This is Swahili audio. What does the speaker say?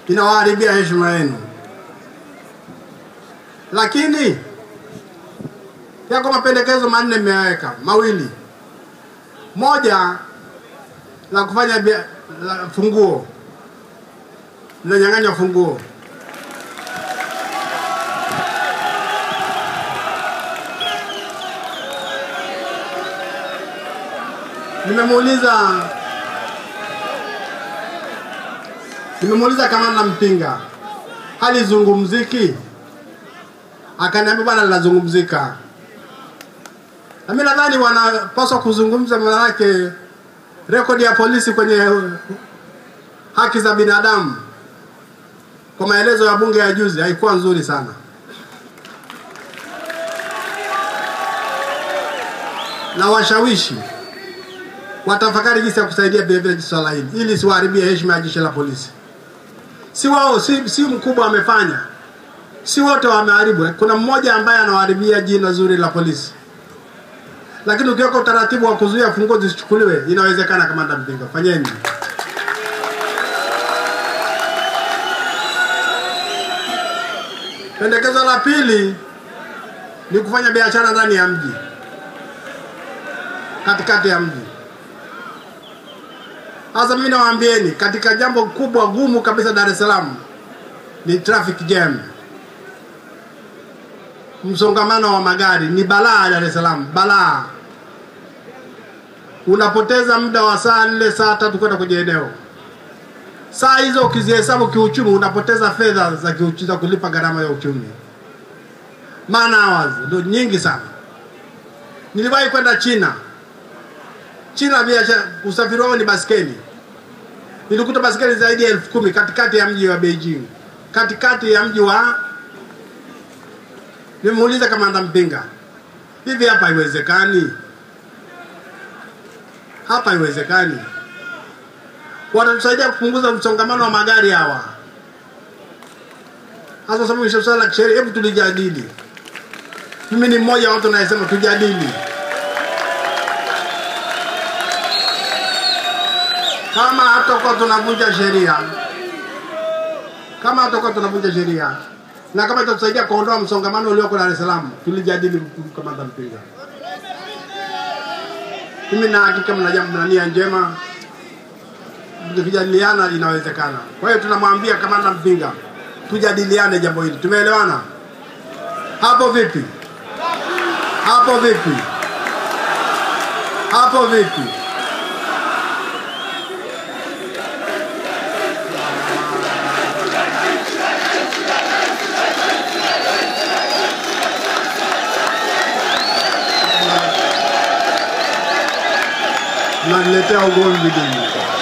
inawaharibia heshima yenu. Lakini yako mapendekezo manne mmeweka, mawili. Moja la kufanya funguo, mnanyang'anywa funguo. Nimemuuliza kama nampinga, halizungumziki? Akaniambia bwana linazungumzika. Na mimi nadhani wanapaswa kuzungumza, maana yake rekodi ya polisi kwenye haki za binadamu kwa maelezo ya bunge ya juzi haikuwa nzuri sana. Na washawishi watafakari jinsi ya kusaidia vile swala hili ili siwaharibie heshima ya jeshi la polisi. Si wao, si mkubwa amefanya, si wote wameharibu. Kuna mmoja ambaye anawaharibia jina zuri la polisi. Lakini ukiweka utaratibu wa kuzuia funguo zisichukuliwe, inawezekana. Kamanda Mpinga, fanyeni. Pendekezo la pili ni kufanya biashara ndani ya mji, katikati ya mji. Sasa mimi nawaambieni, katika jambo kubwa gumu kabisa Dar es Salaam ni traffic jam. Msongamano wa magari ni balaa Dar es Salaam, balaa. Unapoteza muda wa saa 4 saa 3 kwenda kwenye eneo. Saa hizo ukizihesabu kiuchumi unapoteza fedha za kiuchumi za kulipa gharama ya uchumi. Man hours ndio nyingi sana. Niliwahi kwenda China. Biashara usafiri wao ni baskeli. Nilikuta baskeli zaidi ya 10,000 katikati ya mji wa Beijing. Katikati ya mji wa Nimemuuliza Kamanda Mpinga, hivi hapa haiwezekani? Hapa haiwezekani. Wanatusaidia kupunguza msongamano wa magari hawa. Hasa sababu ni swala la kisheria, hebu tulijadili. Mimi ni mmoja wa watu anayesema tujadili. Kama hatakuwa tunavunja sheria, na kama itatusaidia kuondoa msongamano ulioko Dar es Salaam, tulijadili Kamanda Mpinga. Mimi na hakika mna nia njema, tukijadiliana inawezekana. Kwa hiyo tunamwambia Kamanda Mpinga, tujadiliane jambo hili. Tumeelewana? Hapo vipi? Naletea ugomvi dini.